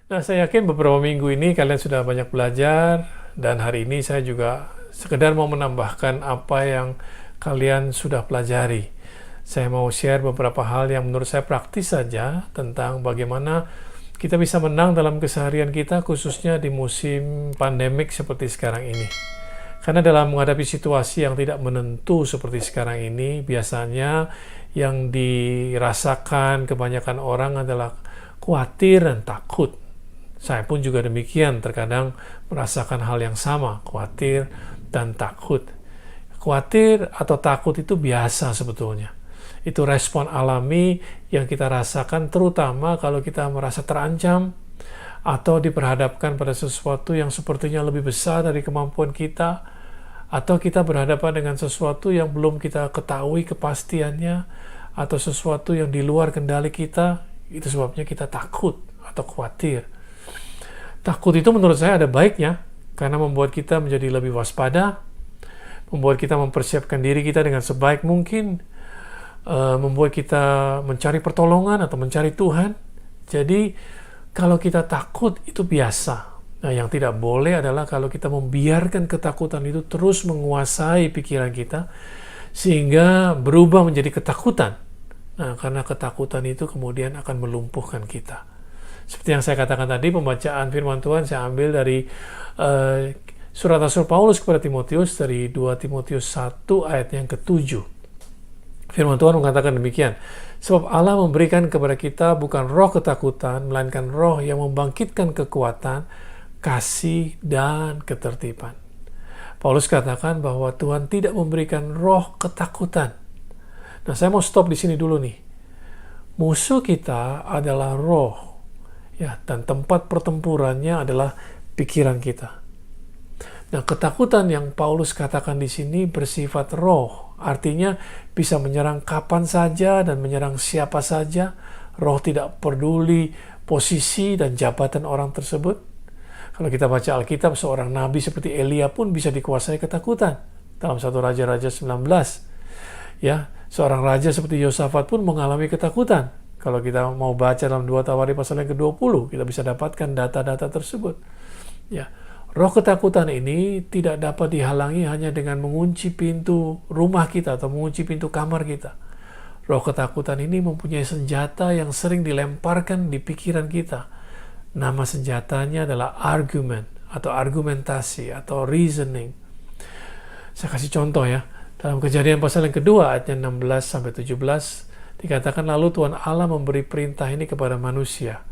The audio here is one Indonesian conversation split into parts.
Nah, saya yakin beberapa minggu ini kalian sudah banyak belajar, dan hari ini saya juga sekedar mau menambahkan apa yang kalian sudah pelajari. Saya mau share beberapa hal yang menurut saya praktis saja tentang bagaimana kita bisa menang dalam keseharian kita, khususnya di musim pandemik seperti sekarang ini. Karena dalam menghadapi situasi yang tidak menentu seperti sekarang ini, biasanya yang dirasakan kebanyakan orang adalah khawatir dan takut. Saya pun juga demikian, terkadang merasakan hal yang sama, khawatir dan takut. Khawatir atau takut itu biasa sebetulnya. Itu respon alami yang kita rasakan, terutama kalau kita merasa terancam atau diperhadapkan pada sesuatu yang sepertinya lebih besar dari kemampuan kita, atau kita berhadapan dengan sesuatu yang belum kita ketahui kepastiannya, atau sesuatu yang di luar kendali kita. Itu sebabnya kita takut atau khawatir. Takut itu menurut saya ada baiknya, karena membuat kita menjadi lebih waspada, membuat kita mempersiapkan diri kita dengan sebaik mungkin, membuat kita mencari pertolongan atau mencari Tuhan. Jadi kalau kita takut itu biasa. Nah, yang tidak boleh adalah kalau kita membiarkan ketakutan itu terus menguasai pikiran kita, sehingga berubah menjadi ketakutan. Nah, karena ketakutan itu kemudian akan melumpuhkan kita. Seperti yang saya katakan tadi, pembacaan firman Tuhan saya ambil dari surat Rasul Paulus kepada Timotius, dari 2 Timotius 1 ayat yang ke-7. Firman Tuhan mengatakan demikian, sebab Allah memberikan kepada kita bukan roh ketakutan, melainkan roh yang membangkitkan kekuatan, kasih, dan ketertiban. Paulus katakan bahwa Tuhan tidak memberikan roh ketakutan. Nah, saya mau stop di sini dulu nih. Musuh kita adalah roh, ya, dan tempat pertempurannya adalah pikiran kita. Nah, ketakutan yang Paulus katakan di sini bersifat roh, artinya bisa menyerang kapan saja dan menyerang siapa saja. Roh tidak peduli posisi dan jabatan orang tersebut. Kalau kita baca Alkitab, seorang nabi seperti Elia pun bisa dikuasai ketakutan. Dalam 1 Raja-Raja 19, ya, seorang raja seperti Yosafat pun mengalami ketakutan. Kalau kita mau baca dalam 2 Tawarikh pasal yang ke-20, kita bisa dapatkan data-data tersebut. Ya, roh ketakutan ini tidak dapat dihalangi hanya dengan mengunci pintu rumah kita atau mengunci pintu kamar kita. Roh ketakutan ini mempunyai senjata yang sering dilemparkan di pikiran kita. Nama senjatanya adalah argumen atau argumentasi atau reasoning. Saya kasih contoh ya. Dalam Kejadian pasal yang kedua ayatnya 16-17 dikatakan, lalu Tuhan Allah memberi perintah ini kepada manusia.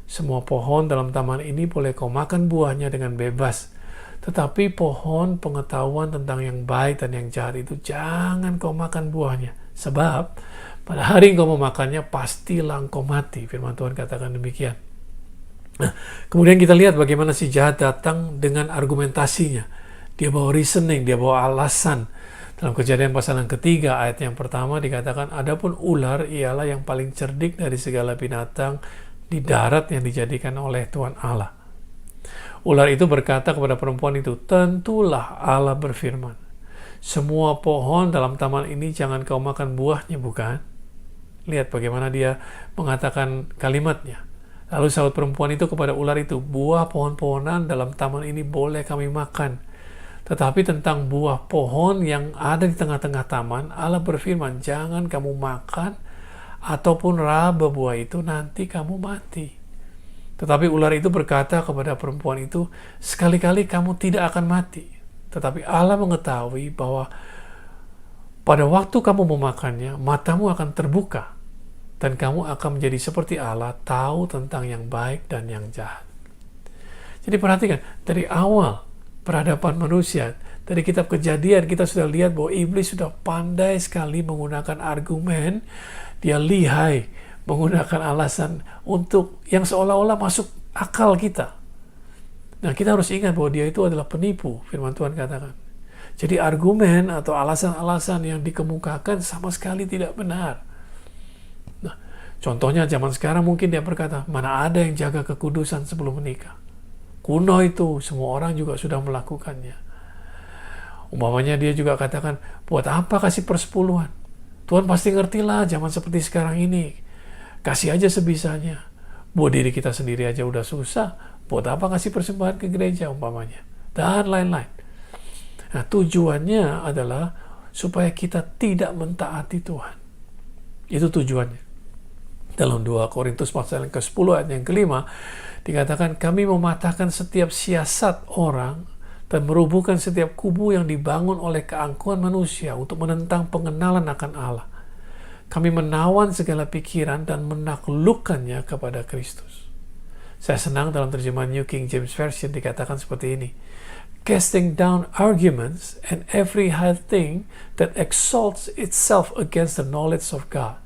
Semua pohon dalam taman ini boleh kau makan buahnya dengan bebas. Tetapi pohon pengetahuan tentang yang baik dan yang jahat itu jangan kau makan buahnya. Sebab pada hari engkau memakannya pastilah engkau mati. Firman Tuhan katakan demikian. Nah, kemudian kita lihat bagaimana si jahat datang dengan argumentasinya. Dia bawa reasoning, dia bawa alasan. Dalam Kejadian pasal yang ketiga, ayat yang pertama dikatakan, adapun ular ialah yang paling cerdik dari segala binatang di darat yang dijadikan oleh Tuhan Allah. Ular itu berkata kepada perempuan itu, tentulah Allah berfirman, semua pohon dalam taman ini jangan kau makan buahnya, bukan? Lihat bagaimana dia mengatakan kalimatnya. Lalu sahut perempuan itu kepada ular itu, buah pohon-pohonan dalam taman ini boleh kami makan. Tetapi tentang buah pohon yang ada di tengah-tengah taman, Allah berfirman, jangan kamu makan ataupun raba buah itu, nanti kamu mati. Tetapi ular itu berkata kepada perempuan itu, sekali-kali kamu tidak akan mati. Tetapi Allah mengetahui bahwa pada waktu kamu memakannya, matamu akan terbuka, dan kamu akan menjadi seperti Allah, tahu tentang yang baik dan yang jahat. Jadi perhatikan, dari awal peradaban manusia, dari kitab Kejadian, kita sudah lihat bahwa iblis sudah pandai sekali menggunakan argumen. Dia lihai menggunakan alasan untuk yang seolah-olah masuk akal kita. Nah, kita harus ingat bahwa dia itu adalah penipu, firman Tuhan katakan. Jadi argumen atau alasan-alasan yang dikemukakan sama sekali tidak benar. Nah, contohnya zaman sekarang mungkin dia berkata, mana ada yang jaga kekudusan sebelum menikah. Kuno itu, semua orang juga sudah melakukannya. Umpamanya dia juga katakan, buat apa kasih persepuluhan? Tuhan pasti ngertilah zaman seperti sekarang ini. Kasih aja sebisanya. Buat diri kita sendiri aja udah susah, buat apa kasih persembahan ke gereja umpamanya, dan lain-lain. Nah, tujuannya adalah supaya kita tidak mentaati Tuhan. Itu tujuannya. Dalam 2 Korintus pasal yang ke-10 ayat yang ke-5 dikatakan, kami mematahkan setiap siasat orang dan merubuhkan setiap kubu yang dibangun oleh keangkuhan manusia untuk menentang pengenalan akan Allah. Kami menawan segala pikiran dan menaklukkannya kepada Kristus. Saya senang dalam terjemahan New King James Version dikatakan seperti ini. Casting down arguments and every high thing that exalts itself against the knowledge of God,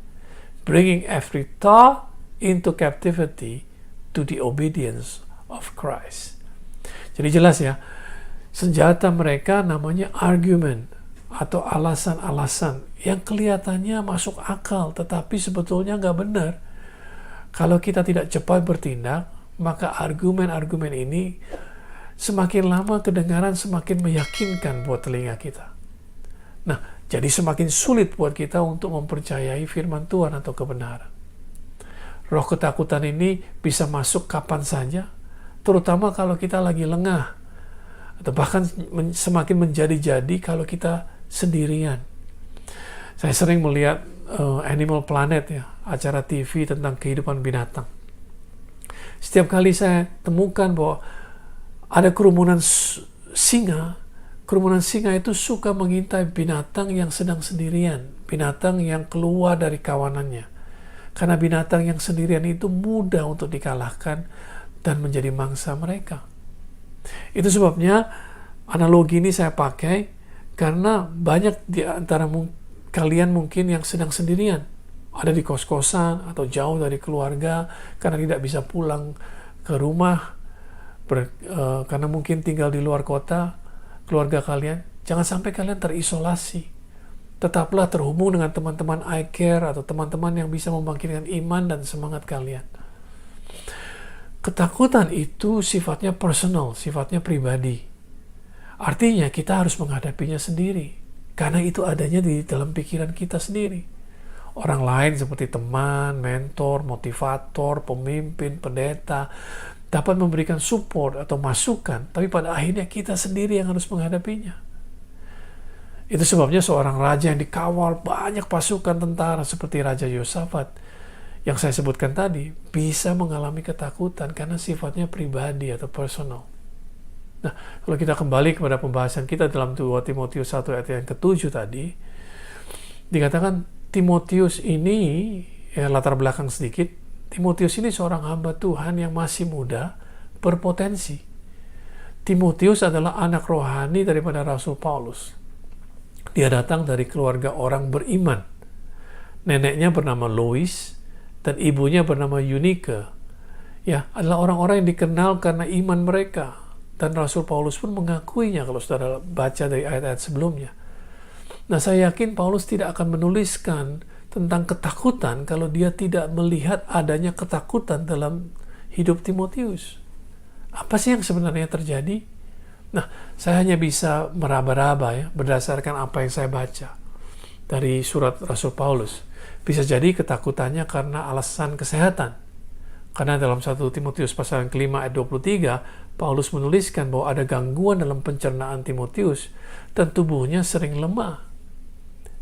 bringing every thought into captivity to the obedience of Christ. Jadi jelas ya, senjata mereka namanya argument atau alasan-alasan yang kelihatannya masuk akal tetapi sebetulnya nggak benar. Kalau kita tidak cepat bertindak, maka argumen-argumen ini semakin lama kedengaran semakin meyakinkan buat telinga kita. Nah, jadi semakin sulit buat kita untuk mempercayai firman Tuhan atau kebenaran. Roh ketakutan ini bisa masuk kapan saja, terutama kalau kita lagi lengah, atau bahkan semakin menjadi-jadi kalau kita sendirian. Saya sering melihat Animal Planet ya, acara TV tentang kehidupan binatang. Setiap kali saya temukan bahwa ada kerumunan singa itu suka mengintai binatang yang sedang sendirian, binatang yang keluar dari kawanannya. Karena binatang yang sendirian itu mudah untuk dikalahkan dan menjadi mangsa mereka. Itu sebabnya analogi ini saya pakai karena banyak di antara kalian mungkin yang sedang sendirian, ada di kos-kosan atau jauh dari keluarga karena tidak bisa pulang ke rumah, karena mungkin tinggal di luar kota, keluarga kalian. Jangan sampai kalian terisolasi. Tetaplah terhubung dengan teman-teman iCare atau teman-teman yang bisa membangkitkan iman dan semangat kalian. Ketakutan itu sifatnya personal, sifatnya pribadi. Artinya kita harus menghadapinya sendiri, karena itu adanya di dalam pikiran kita sendiri. Orang lain seperti teman, mentor, motivator, pemimpin, pendeta dapat memberikan support atau masukan, tapi pada akhirnya kita sendiri yang harus menghadapinya. Itu sebabnya seorang raja yang dikawal banyak pasukan tentara seperti Raja Yosafat yang saya sebutkan tadi bisa mengalami ketakutan karena sifatnya pribadi atau personal. Nah, kalau kita kembali kepada pembahasan kita dalam 2 Timotius 1 ayat yang ke-7 tadi, dikatakan Timotius ini, ya latar belakang sedikit, Timotius ini seorang hamba Tuhan yang masih muda, berpotensi. Timotius adalah anak rohani daripada Rasul Paulus. Dia datang dari keluarga orang beriman. Neneknya bernama Lois dan ibunya bernama Eunike. Ya, adalah orang-orang yang dikenal karena iman mereka. Dan Rasul Paulus pun mengakuinya kalau saudara baca dari ayat-ayat sebelumnya. Nah, saya yakin Paulus tidak akan menuliskan tentang ketakutan kalau dia tidak melihat adanya ketakutan dalam hidup Timotius. Apa sih yang sebenarnya terjadi? Nah, saya hanya bisa meraba-raba ya, berdasarkan apa yang saya baca dari surat Rasul Paulus. Bisa jadi ketakutannya karena alasan kesehatan. Karena dalam 1 Timotius pasal yang ke-5 ayat 23, Paulus menuliskan bahwa ada gangguan dalam pencernaan Timotius dan tubuhnya sering lemah.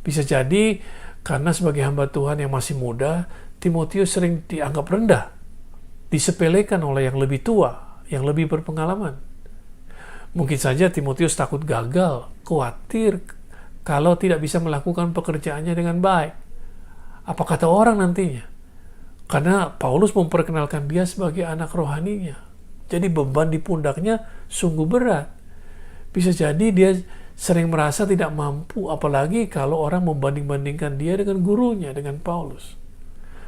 Bisa jadi karena sebagai hamba Tuhan yang masih muda, Timotius sering dianggap rendah, disepelekan oleh yang lebih tua, yang lebih berpengalaman. Mungkin saja Timotius takut gagal, khawatir kalau tidak bisa melakukan pekerjaannya dengan baik. Apa kata orang nantinya? Karena Paulus memperkenalkan dia sebagai anak rohaninya. Jadi beban di pundaknya sungguh berat. Bisa jadi dia sering merasa tidak mampu, apalagi kalau orang membanding-bandingkan dia dengan gurunya, dengan Paulus.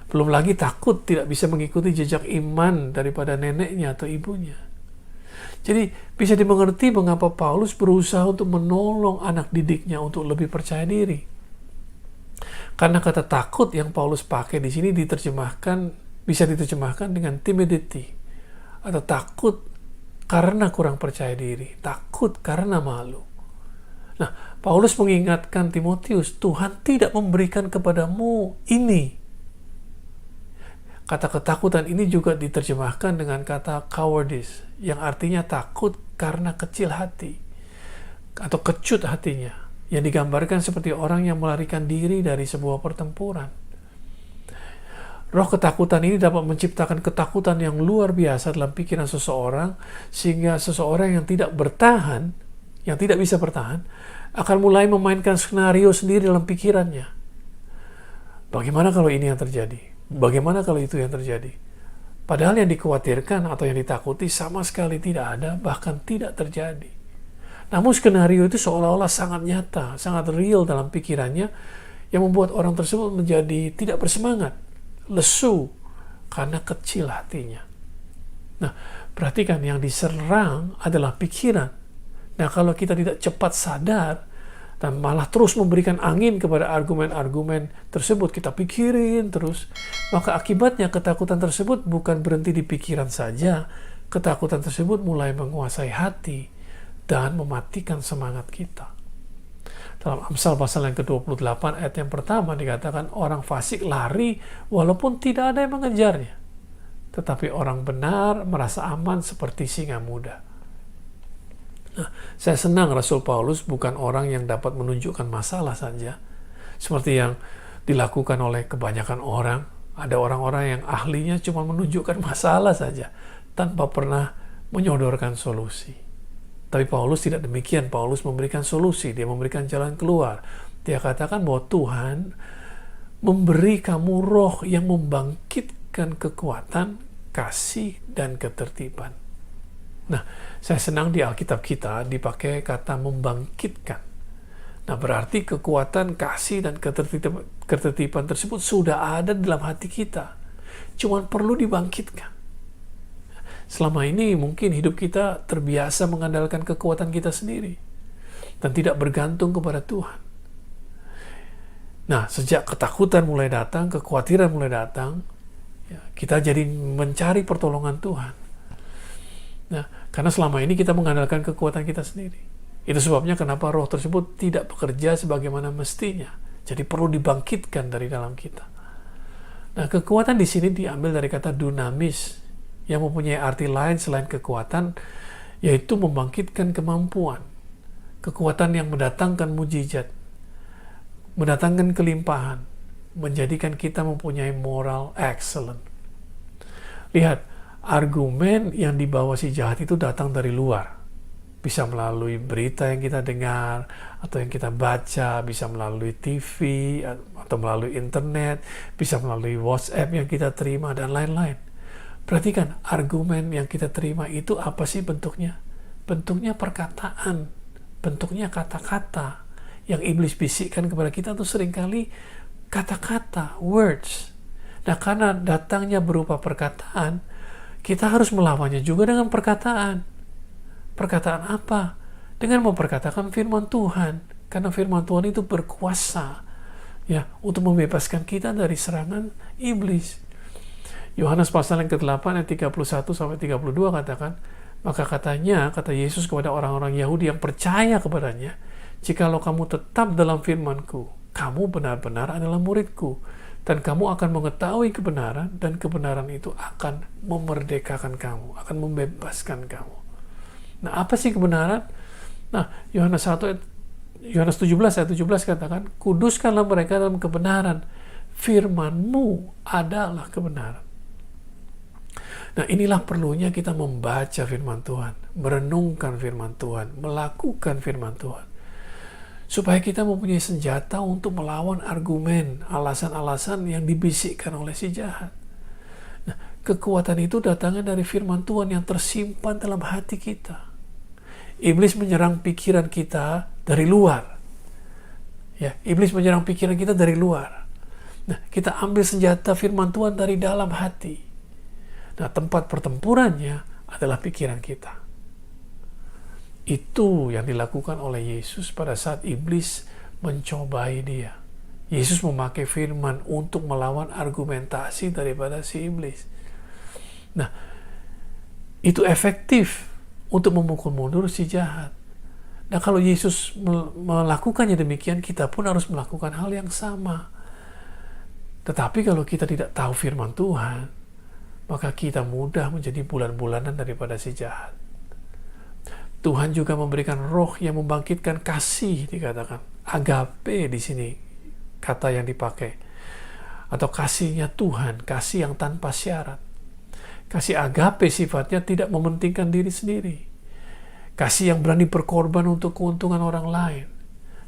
Belum lagi takut tidak bisa mengikuti jejak iman daripada neneknya atau ibunya. Jadi bisa dimengerti mengapa Paulus berusaha untuk menolong anak didiknya untuk lebih percaya diri. Karena kata takut yang Paulus pakai di sini bisa diterjemahkan dengan timidity atau takut karena kurang percaya diri, takut karena malu. Nah, Paulus mengingatkan Timotius, Tuhan tidak memberikan kepadamu ini. Kata ketakutan ini juga diterjemahkan dengan kata cowardice, yang artinya takut karena kecil hati, atau kecut hatinya, yang digambarkan seperti orang yang melarikan diri dari sebuah pertempuran. Roh ketakutan ini dapat menciptakan ketakutan yang luar biasa dalam pikiran seseorang, sehingga seseorang yang tidak bertahan, yang tidak bisa bertahan, akan mulai memainkan skenario sendiri dalam pikirannya. Bagaimana kalau ini yang terjadi? Bagaimana kalau itu yang terjadi? Padahal yang dikhawatirkan atau yang ditakuti sama sekali tidak ada, bahkan tidak terjadi. Namun skenario itu seolah-olah sangat nyata, sangat real dalam pikirannya, yang membuat orang tersebut menjadi tidak bersemangat, lesu, karena kecil hatinya. Nah, perhatikan, yang diserang adalah pikiran. Nah, kalau kita tidak cepat sadar, dan malah terus memberikan angin kepada argumen-argumen tersebut, kita pikirin terus, maka akibatnya ketakutan tersebut bukan berhenti di pikiran saja, ketakutan tersebut mulai menguasai hati dan mematikan semangat kita. Dalam Amsal pasal yang ke-28 ayat yang pertama dikatakan, orang fasik lari walaupun tidak ada yang mengejarnya, tetapi orang benar merasa aman seperti singa muda. Nah, saya senang Rasul Paulus bukan orang yang dapat menunjukkan masalah saja, seperti yang dilakukan oleh kebanyakan orang. Ada orang-orang yang ahlinya cuma menunjukkan masalah saja, tanpa pernah menyodorkan solusi. Tapi Paulus tidak demikian. Paulus memberikan solusi, dia memberikan jalan keluar. Dia katakan bahwa Tuhan memberi kamu roh yang membangkitkan kekuatan, kasih, dan ketertiban. Nah, saya senang di Alkitab kita dipakai kata membangkitkan. Nah, berarti kekuatan, kasih, dan ketertiban tersebut sudah ada dalam hati kita. Cuman perlu dibangkitkan. Selama ini mungkin hidup kita terbiasa mengandalkan kekuatan kita sendiri dan tidak bergantung kepada Tuhan. Nah, sejak ketakutan mulai datang, kekhawatiran mulai datang, kita jadi mencari pertolongan Tuhan. Nah, karena selama ini kita mengandalkan kekuatan kita sendiri. Itu sebabnya kenapa roh tersebut tidak bekerja sebagaimana mestinya. Jadi perlu dibangkitkan dari dalam kita. Nah, kekuatan di sini diambil dari kata dunamis, yang mempunyai arti lain selain kekuatan, yaitu membangkitkan kemampuan. Kekuatan yang mendatangkan mujizat, mendatangkan kelimpahan, menjadikan kita mempunyai moral excellent. Lihat, argumen yang dibawa si jahat itu datang dari luar. Bisa melalui berita yang kita dengar, atau yang kita baca, bisa melalui TV, atau melalui internet, bisa melalui WhatsApp yang kita terima, dan lain-lain. Perhatikan, argumen yang kita terima itu apa sih bentuknya? Bentuknya perkataan, bentuknya kata-kata. Yang iblis bisikkan kepada kita itu seringkali kata-kata, words. Nah, karena datangnya berupa perkataan, kita harus melawannya juga dengan perkataan. Perkataan apa? Dengan memperkatakan firman Tuhan. Karena firman Tuhan itu berkuasa, ya, untuk membebaskan kita dari serangan iblis. Yohanes pasal yang ke-8 ayat 31-32 katakan, maka kata Yesus kepada orang-orang Yahudi yang percaya kepadanya, jikalau kamu tetap dalam firman-Ku, kamu benar-benar adalah murid-Ku, dan kamu akan mengetahui kebenaran, dan kebenaran itu akan memerdekakan kamu, akan membebaskan kamu. Nah, apa sih kebenaran? Nah, Yohanes 17 ayat 17 katakan, kuduskanlah mereka dalam kebenaran, firman-Mu adalah kebenaran. Nah, inilah perlunya kita membaca firman Tuhan, merenungkan firman Tuhan, melakukan firman Tuhan, supaya kita mempunyai senjata untuk melawan argumen, alasan-alasan yang dibisikkan oleh si jahat. Nah, kekuatan itu datangnya dari firman Tuhan yang tersimpan dalam hati kita. Iblis menyerang pikiran kita dari luar. Ya, iblis menyerang pikiran kita dari luar. Nah, kita ambil senjata firman Tuhan dari dalam hati. Nah, tempat pertempurannya adalah pikiran kita. Itu yang dilakukan oleh Yesus pada saat iblis mencobai dia. Yesus memakai firman untuk melawan argumentasi daripada si iblis. Nah, itu efektif untuk memukul mundur si jahat. Nah, kalau Yesus melakukannya demikian, kita pun harus melakukan hal yang sama. Tetapi kalau kita tidak tahu firman Tuhan, maka kita mudah menjadi bulan-bulanan daripada si jahat. Tuhan juga memberikan roh yang membangkitkan kasih, dikatakan. Agape di sini kata yang dipakai. Atau kasihnya Tuhan, kasih yang tanpa syarat. Kasih agape sifatnya tidak mementingkan diri sendiri. Kasih yang berani berkorban untuk keuntungan orang lain.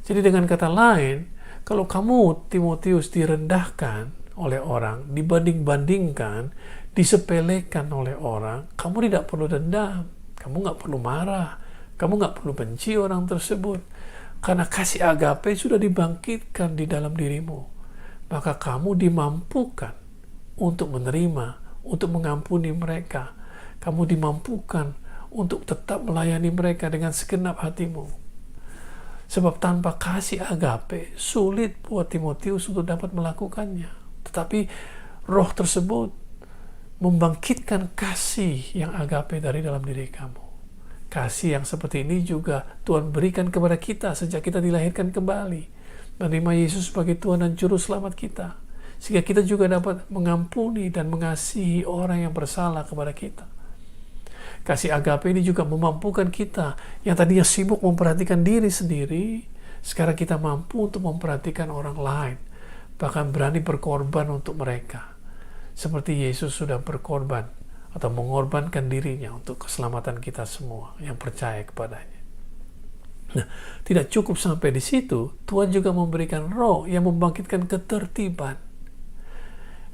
Jadi dengan kata lain, kalau kamu Timotius direndahkan oleh orang, dibanding-bandingkan, disepelekan oleh orang, kamu tidak perlu dendam, kamu nggak perlu marah, kamu nggak perlu benci orang tersebut. Karena kasih agape sudah dibangkitkan di dalam dirimu. Maka kamu dimampukan untuk menerima, untuk mengampuni mereka. Kamu dimampukan untuk tetap melayani mereka dengan segenap hatimu. Sebab tanpa kasih agape, sulit buat Timotius untuk dapat melakukannya. Tetapi roh tersebut membangkitkan kasih yang agape dari dalam diri kamu. Kasih yang seperti ini juga Tuhan berikan kepada kita sejak kita dilahirkan kembali. Menerima Yesus sebagai Tuhan dan Juru Selamat kita. Sehingga kita juga dapat mengampuni dan mengasihi orang yang bersalah kepada kita. Kasih agape ini juga memampukan kita yang tadinya sibuk memperhatikan diri sendiri, sekarang kita mampu untuk memperhatikan orang lain, bahkan berani berkorban untuk mereka. Seperti Yesus sudah berkorban atau mengorbankan dirinya untuk keselamatan kita semua yang percaya kepadanya. Nah, tidak cukup sampai di situ, Tuhan juga memberikan roh yang membangkitkan ketertiban.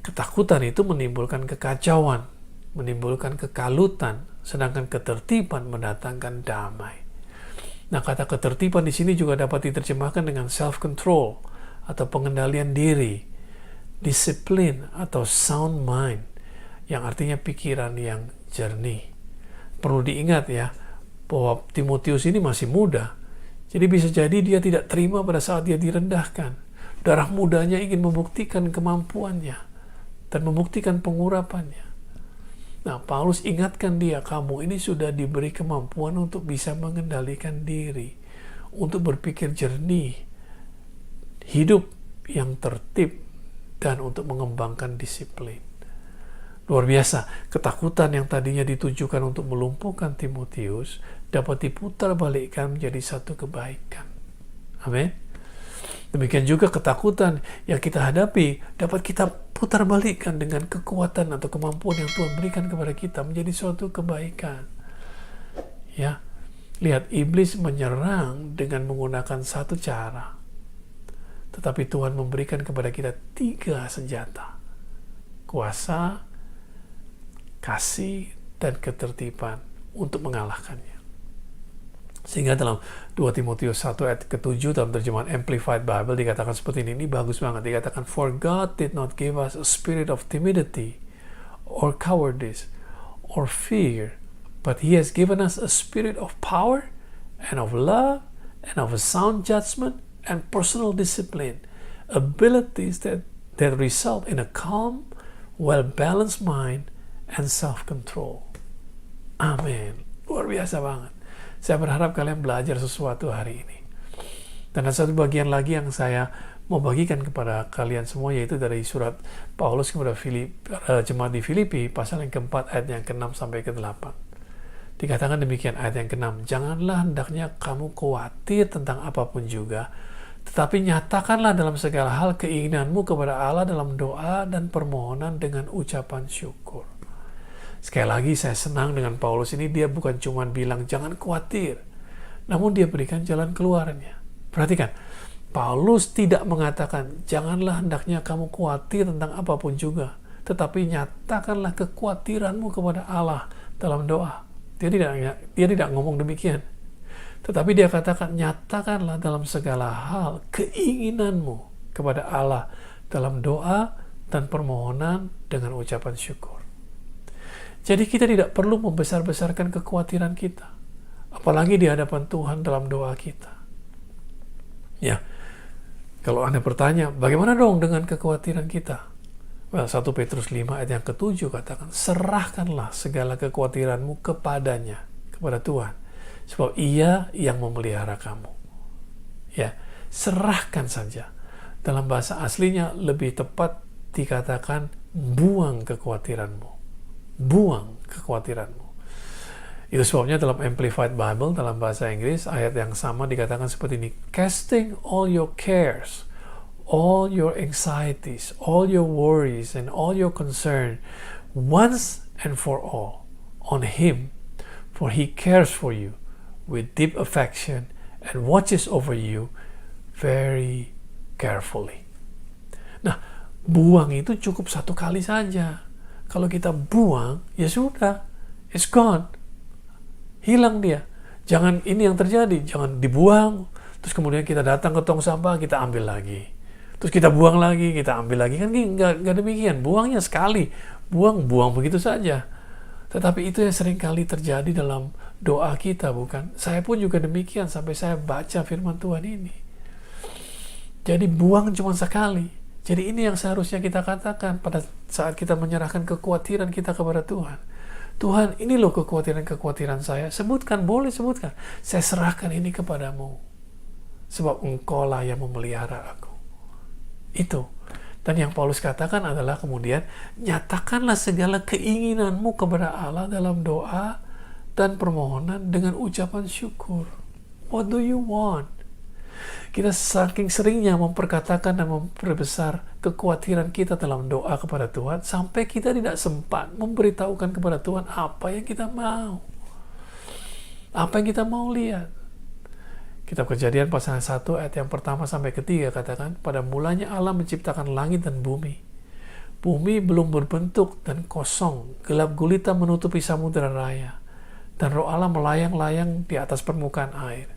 Ketakutan itu menimbulkan kekacauan, menimbulkan kekalutan, sedangkan ketertiban mendatangkan damai. Nah, kata ketertiban di sini juga dapat diterjemahkan dengan self-control atau pengendalian diri, disiplin atau sound mind, yang artinya pikiran yang jernih. Perlu diingat ya, bahwa Timotius ini masih muda. Jadi bisa jadi dia tidak terima pada saat dia direndahkan. Darah mudanya ingin membuktikan kemampuannya dan membuktikan pengurapannya. Nah, Paulus ingatkan dia, kamu ini sudah diberi kemampuan untuk bisa mengendalikan diri, untuk berpikir jernih, hidup yang tertib, dan untuk mengembangkan disiplin. Luar biasa, ketakutan yang tadinya ditujukan untuk melumpuhkan Timotius dapat diputar balikkan menjadi satu kebaikan. Amin. Demikian juga ketakutan yang kita hadapi dapat kita putar balikkan dengan kekuatan atau kemampuan yang Tuhan berikan kepada kita menjadi suatu kebaikan. Ya, lihat, iblis menyerang dengan menggunakan satu cara, tetapi Tuhan memberikan kepada kita 3 senjata: kuasa, kasih, dan ketertiban untuk mengalahkannya. Sehingga dalam 2 Timotius 1 ayat ke-7 dalam terjemahan Amplified Bible dikatakan seperti ini bagus banget. Dikatakan, for God did not give us a spirit of timidity or cowardice or fear, but He has given us a spirit of power and of love and of a sound judgment and personal discipline, abilities that result in a calm, well-balanced mind and self-control. Amin. Luar biasa banget. Saya berharap kalian belajar sesuatu hari ini. Dan ada satu bagian lagi yang saya mau bagikan kepada kalian semua, yaitu dari surat Paulus kepada jemaat di Filipi, pasal yang keempat ayat yang ke-6 sampai ke-8. Dikatakan demikian ayat yang ke-6, janganlah hendaknya kamu khawatir tentang apapun juga, tetapi nyatakanlah dalam segala hal keinginanmu kepada Allah dalam doa dan permohonan dengan ucapan syukur. Sekali lagi saya senang dengan Paulus ini, dia bukan cuma bilang jangan khawatir, namun dia berikan jalan keluarnya. Perhatikan, Paulus tidak mengatakan janganlah hendaknya kamu khawatir tentang apapun juga, tetapi nyatakanlah kekhawatiranmu kepada Allah dalam doa. Dia tidak ngomong demikian, tetapi dia katakan nyatakanlah dalam segala hal keinginanmu kepada Allah dalam doa dan permohonan dengan ucapan syukur. Jadi kita tidak perlu membesar-besarkan kekhawatiran kita, apalagi di hadapan Tuhan dalam doa kita. Ya, kalau Anda bertanya, bagaimana dong dengan kekhawatiran kita? Well, 1 Petrus 5 ayat yang ke-7 katakan, serahkanlah segala kekhawatiranmu kepadanya, kepada Tuhan, sebab Ia yang memelihara kamu. Ya, serahkan saja. Dalam bahasa aslinya lebih tepat dikatakan buang kekhawatiranmu. Buang kekhawatiranmu. Itu sebabnya dalam Amplified Bible, dalam bahasa Inggris, ayat yang sama dikatakan seperti ini. Casting all your cares, all your anxieties, all your worries, and all your concern, once and for all, on Him, for He cares for you with deep affection and watches over you very carefully. Nah, buang itu cukup satu kali saja. Kalau kita buang, ya sudah, it's gone. Hilang dia. Jangan ini yang terjadi, jangan dibuang. Terus kemudian kita datang ke tong sampah, kita ambil lagi. Terus kita buang lagi, kita ambil lagi. Kan nggak demikian. Buangnya sekali. Buang begitu saja. Tetapi itu yang sering kali terjadi dalam doa kita, bukan? Saya pun juga demikian sampai saya baca firman Tuhan ini. Jadi buang cuma sekali. Jadi ini yang seharusnya kita katakan pada saat kita menyerahkan kekhawatiran kita kepada Tuhan. Tuhan, ini loh kekhawatiran saya. Sebutkan, boleh sebutkan. Saya serahkan ini kepadamu. Sebab Engkau lah yang memelihara aku. Itu. Dan yang Paulus katakan adalah kemudian, nyatakanlah segala keinginanmu kepada Allah dalam doa dan permohonan dengan ucapan syukur. What do you want? Kita saking seringnya memperkatakan dan memperbesar kekhawatiran kita dalam doa kepada Tuhan sampai kita tidak sempat memberitahukan kepada Tuhan apa yang kita mau. Apa yang kita mau lihat. Kitab Kejadian pasal 1 ayat yang pertama sampai ketiga katakan, pada mulanya Allah menciptakan langit dan bumi. Bumi belum berbentuk dan kosong, gelap gulita menutupi samudera raya. Dan roh Allah melayang-layang di atas permukaan air.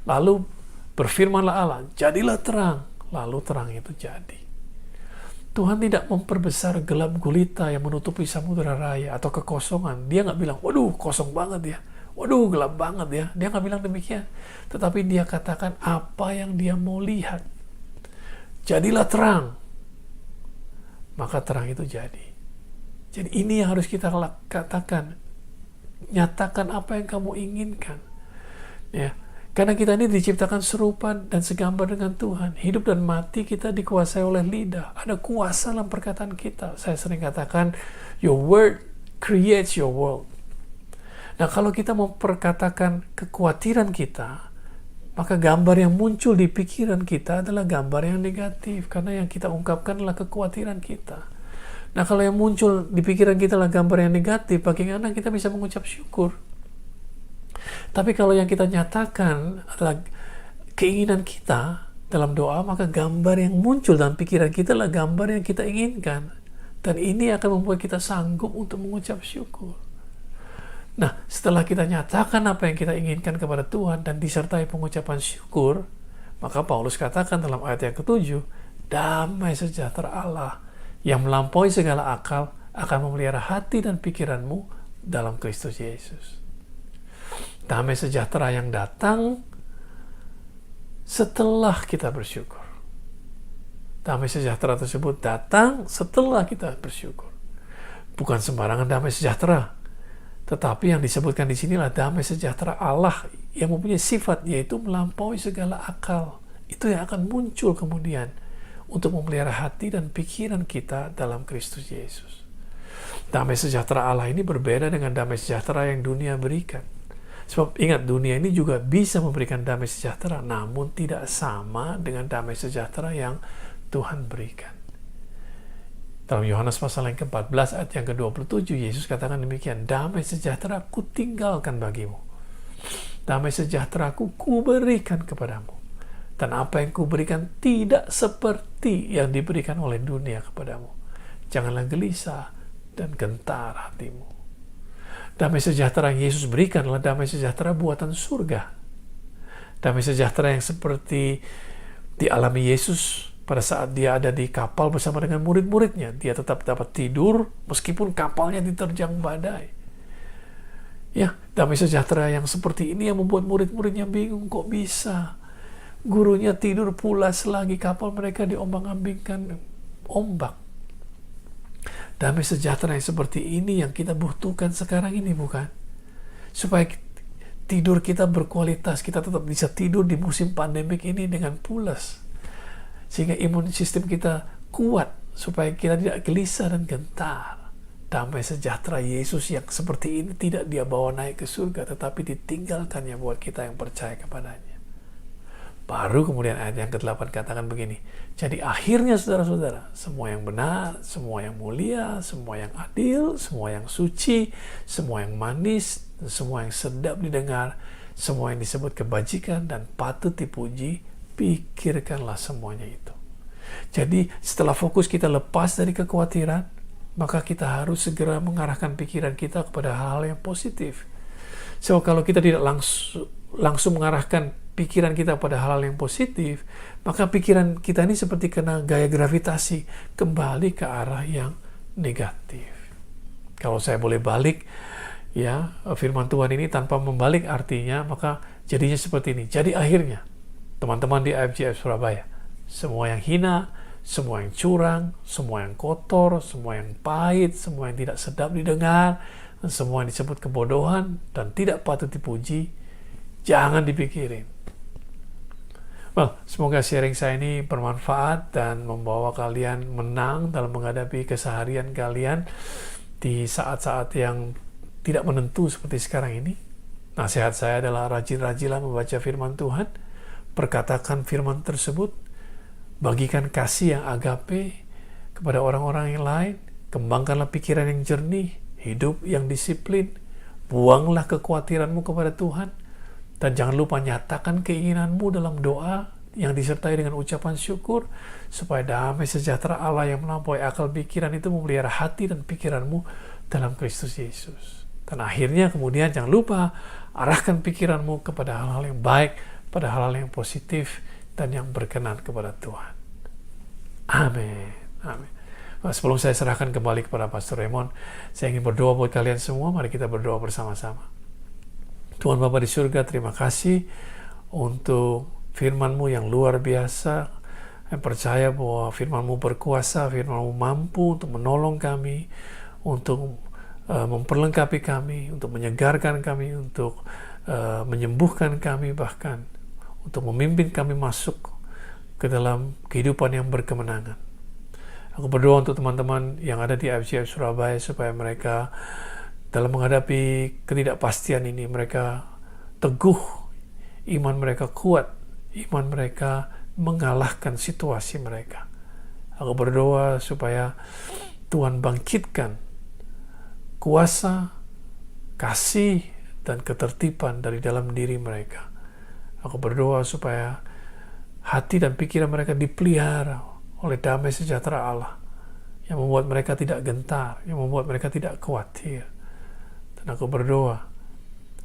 Lalu berfirmanlah Allah, jadilah terang. Lalu terang itu jadi. Tuhan tidak memperbesar gelap gulita yang menutupi samudera raya atau kekosongan. Dia nggak bilang, waduh kosong banget ya. Waduh gelap banget ya. Dia nggak bilang demikian. Tetapi dia katakan apa yang dia mau lihat. Jadilah terang. Maka terang itu jadi. Jadi ini yang harus kita katakan. Nyatakan apa yang kamu inginkan. Ya. Karena kita ini diciptakan serupa dan segambar dengan Tuhan. Hidup dan mati kita dikuasai oleh lidah. Ada kuasa dalam perkataan kita. Saya sering katakan, your word creates your world. Nah, kalau kita memperkatakan kekhawatiran kita, maka gambar yang muncul di pikiran kita adalah gambar yang negatif. Karena yang kita ungkapkan adalah kekhawatiran kita. Nah, kalau yang muncul di pikiran kita adalah gambar yang negatif, bagaimana kita bisa mengucap syukur? Tapi kalau yang kita nyatakan adalah keinginan kita dalam doa, maka gambar yang muncul dalam pikiran kita adalah gambar yang kita inginkan. Dan ini akan membuat kita sanggup untuk mengucap syukur. Nah, setelah kita nyatakan apa yang kita inginkan kepada Tuhan dan disertai pengucapan syukur, maka Paulus katakan dalam ayat yang ke-7, damai sejahtera Allah yang melampaui segala akal akan memelihara hati dan pikiranmu dalam Kristus Yesus. Damai sejahtera yang datang setelah kita bersyukur. Damai sejahtera tersebut datang setelah kita bersyukur. Bukan sembarangan damai sejahtera. Tetapi yang disebutkan di sinilah damai sejahtera Allah yang mempunyai sifat, yaitu melampaui segala akal. Itu yang akan muncul kemudian untuk memelihara hati dan pikiran kita dalam Kristus Yesus. Damai sejahtera Allah ini berbeda dengan damai sejahtera yang dunia berikan. Sebab ingat, dunia ini juga bisa memberikan damai sejahtera, namun tidak sama dengan damai sejahtera yang Tuhan berikan. Dalam Yohanes pasal yang ke-14 ayat yang ke-27, Yesus katakan demikian, damai sejahtera ku tinggalkan bagimu. Damai sejahtera ku berikan kepadamu. Dan apa yang ku berikan tidak seperti yang diberikan oleh dunia kepadamu. Janganlah gelisah dan gentar hatimu. Damai sejahtera yang Yesus berikan adalah damai sejahtera buatan surga. Damai sejahtera yang seperti dialami Yesus pada saat dia ada di kapal bersama dengan murid-muridnya. Dia tetap dapat tidur meskipun kapalnya diterjang badai. Ya, damai sejahtera yang seperti ini yang membuat murid-muridnya bingung, kok bisa? Gurunya tidur pulas lagi, kapal mereka diombang-ambingkan ombak. Damai sejahtera yang seperti ini yang kita butuhkan sekarang ini, bukan? Supaya tidur kita berkualitas, kita tetap bisa tidur di musim pandemik ini dengan pulas. Sehingga imun sistem kita kuat, supaya kita tidak gelisah dan gentar. Damai sejahtera Yesus yang seperti ini tidak dia bawa naik ke surga, tetapi ditinggalkannya buat kita yang percaya kepadanya. Baru kemudian ayat yang ke-8 katakan begini, jadi akhirnya saudara-saudara, semua yang benar, semua yang mulia, semua yang adil, semua yang suci, semua yang manis, semua yang sedap didengar, semua yang disebut kebajikan dan patut dipuji, pikirkanlah semuanya itu. Jadi setelah fokus kita lepas dari kekhawatiran, maka kita harus segera mengarahkan pikiran kita kepada hal yang positif. So kalau kita tidak langsung mengarahkan pikiran kita pada hal yang positif, maka pikiran kita ini seperti kena gaya gravitasi kembali ke arah yang negatif. Kalau saya boleh balik ya firman Tuhan ini tanpa membalik artinya, maka jadinya seperti ini. Jadi akhirnya teman-teman di IFGF Surabaya, semua yang hina, semua yang curang, semua yang kotor, semua yang pahit, semua yang tidak sedap didengar, semua yang disebut kebodohan dan tidak patut dipuji, jangan dipikirin. Well, semoga sharing saya ini bermanfaat dan membawa kalian menang dalam menghadapi keseharian kalian di saat-saat yang tidak menentu seperti sekarang ini. Nasihat saya adalah rajin-rajinlah membaca firman Tuhan, perkatakan firman tersebut, bagikan kasih yang agape kepada orang-orang yang lain, kembangkanlah pikiran yang jernih, hidup yang disiplin, buanglah kekhawatiranmu kepada Tuhan, dan jangan lupa nyatakan keinginanmu dalam doa yang disertai dengan ucapan syukur, supaya damai sejahtera Allah yang melampaui akal pikiran itu memelihara hati dan pikiranmu dalam Kristus Yesus. Dan akhirnya kemudian jangan lupa arahkan pikiranmu kepada hal-hal yang baik, pada hal-hal yang positif, dan yang berkenan kepada Tuhan. Amin. Amin. Nah, sebelum saya serahkan kembali kepada Pastor Raymond, saya ingin berdoa buat kalian semua. Mari kita berdoa bersama-sama. Tuhan Bapa di surga, terima kasih untuk firman-Mu yang luar biasa. Yang percaya bahwa firman-Mu berkuasa, firman-Mu mampu untuk menolong kami, untuk memperlengkapi kami, untuk menyegarkan kami, untuk menyembuhkan kami, bahkan untuk memimpin kami masuk ke dalam kehidupan yang berkemenangan. Aku berdoa untuk teman-teman yang ada di IFGF Surabaya supaya mereka dalam menghadapi ketidakpastian ini, mereka teguh, iman mereka kuat, iman mereka mengalahkan situasi mereka. Aku berdoa supaya Tuhan bangkitkan kuasa, kasih, dan ketertiban dari dalam diri mereka. Aku berdoa supaya hati dan pikiran mereka dipelihara oleh damai sejahtera Allah yang membuat mereka tidak gentar, yang membuat mereka tidak khawatir. Dan aku berdoa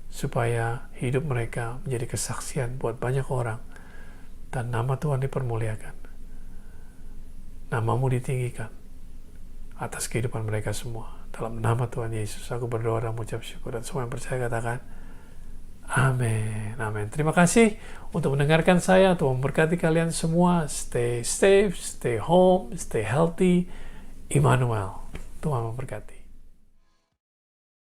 supaya hidup mereka menjadi kesaksian buat banyak orang dan nama Tuhan dipermuliakan. Namamu ditinggikan atas kehidupan mereka semua. Dalam nama Tuhan Yesus aku berdoa dan mengucap syukur, dan semua yang percaya katakan amin. Amin. Terima kasih untuk mendengarkan saya. Tuhan memberkati kalian semua. Stay safe, stay home, stay healthy. Immanuel. Tuhan memberkati.